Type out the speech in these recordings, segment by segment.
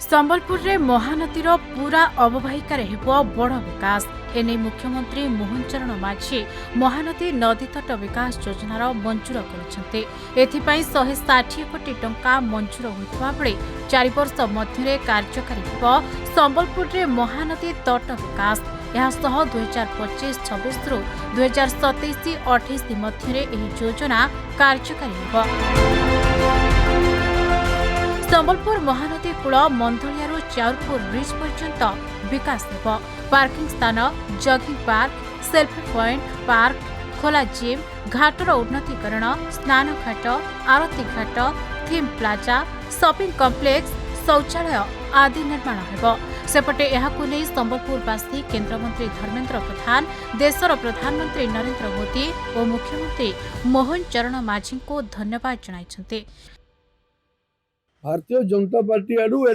संबलपुर रे महानदीर पूरा अववाहिकार हेबो बड़ विकास। एने मुख्यमंत्री मोहन चरण माझी महानदी नदी तट विकास योजनार मंजूर करिसेंते। एथिपाई 160 कोटी टंका मंजूर होइतबा बेले 4 वर्ष मध्यरे कार्यकारी हेबो संबलपुर रे महानदी तट विकास। यहासह 2025-26 रु 2027-28 मध्यरे एही योजना कार्यकारी हेबो। संबलपुर महानदी कूल मंथलिया चाउरपुर ब्रिज पर्यंत विकास हेब। पार्किंग स्थान, jogging park, selfie point, park, खोला जिम, घाटर उन्नतीकरण, स्नान घाट, आरती घाट, थीम प्लाजा, शॉपिंग कॉम्प्लेक्स, शौचालय आदि निर्माण हेब। सेपटे एहाकु नै संबलपुरवासी केन्द्रमंत्री धर्मेन्द्र प्रधान, देशर प्रधानमंत्री नरेंद्र मोदी और मुख्यमंत्री मोहन चरण माझी को धन्यवाद जणाइछन्ते। भारतीय जनता पार्टी आडू ए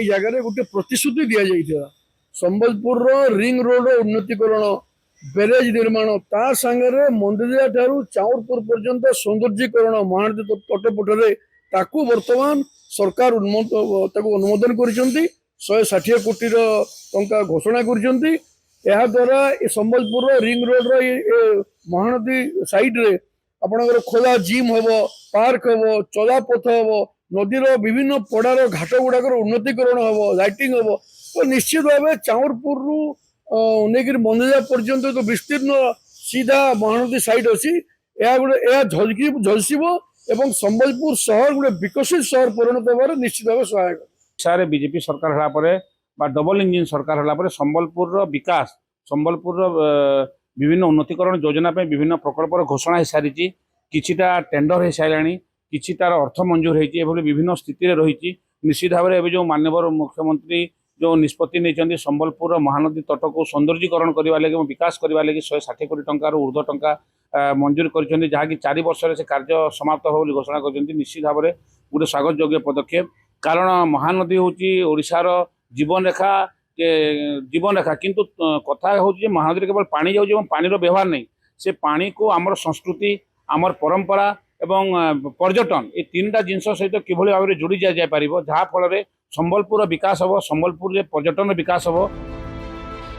जगह गोटे प्रतिश्रुति दि जाइथिला संबलपुर रिंग रोड उन्नतीकरण, बेरेज निर्माण, ता संगे मंदिरिया ठारू चाउरपुर पर्यंत सौंदर्यीकरण महानदी तटपटरे ताकू वर्तमान सरकार अनुमोदन करिसेंती। 160 कोटी टंका घोषणा करिसेंती। एहा द्वारा Sambalpur ring road Mahanadi side रे आपनकर खोला जिम हबो, पार्क हबो, चलापथ हबो, नदीर विभिन्न पड़ार घाट गुड़ाक उन्नतीकरण हम, लाइटिंग हम। तो निश्चित भाव चाउरपुर नहीं मंदिरा पर्यंत तो विस्तीर्ण सीधा महानदी साइड अच्छी झलसिब एवं संबलपुर शहर गोटे विकसित शहर परिणत होबार निश्चित भाव सहायक। बीजेपी सरकार होला डबल इंजिन सरकार होला संबलपुर विकास, संबलपुर विभिन्न उन्नतीकरण योजना विभिन्न प्रकल्पर घोषणा हो सारी, किछिटा टेंडर हो सारे, किसी तार अर्थ मंजूर होती विभिन्न स्थिति रही। निश्चित भाव में जो माननीय मुख्यमंत्री जो निष्पत्ति नहीं संबलपुर महानदी तट को सौंदर्यीकरण करने लगे विकास करने लगे 160 कोटी टंकार ऊर्ध्व टंका मंजूर कर जहाँकि 4 वर्ष से कार्य समाप्त हो घोषणा कर। निश्चित भाव में गोटे स्वागत योग्य पदक्षेप, कारण महानदी हूँ ओडिशार जीवन रेखा किंतु कथा हूँ महानदी केवल पानी जाऊँ, पानी व्यवहार नहीं, से पानी को आमर संस्कृति, आमर परंपरा एवं पर्यटन ये 3टा जिनस सहित किभली भाव में जोड़ी जाए पार जहाँ फल संबलपुर विकास हम, संबलपुर रे पर्यटन विकास हम।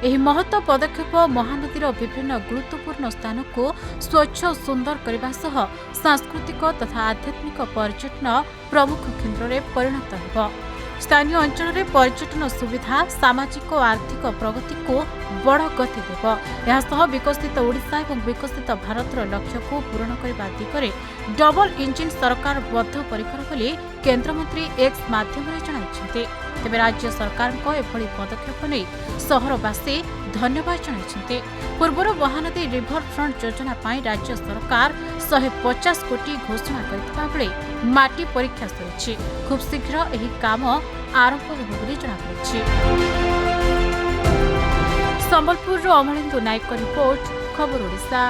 एही महत्व पदक्षेप महानदीर विभिन्न गुरुत्वपूर्ण स्थान को स्वच्छ और सुंदर करने सह सांस्कृतिक तथा आध्यात्मिक पर्यटन प्रमुख केन्द्र में परिणत हो। स्थानीय अंचल में पर्यटन सुविधा सामाजिक और आर्थिक प्रगति को बड़ गति देव। यह विकसित ओडिशा और विकसित भारतर लक्ष्य को पूरण करने दिगरे डबल इंजिन सरकार बद्धपरिकर बोली केन्द्रमंत्री एक्स माध्यम जणाइछन्ते। तेबे राज्य सरकार को एभली पदक्षेप नहीं सहरवासी धन्यवाद जणाइछन्ते। पूर्वर महानदी रिभर फ्रंट योजना पाई राज्य सरकार 150 कोटी घोषणा करथिबा बेले माटी परीक्षा सरिछि। खूब शीघ्र एही काम आरंभ हेबो बोली जणापड़िछि। संबलपुर अमरेंद्र नायक रिपोर्ट, खबर ओडिशा।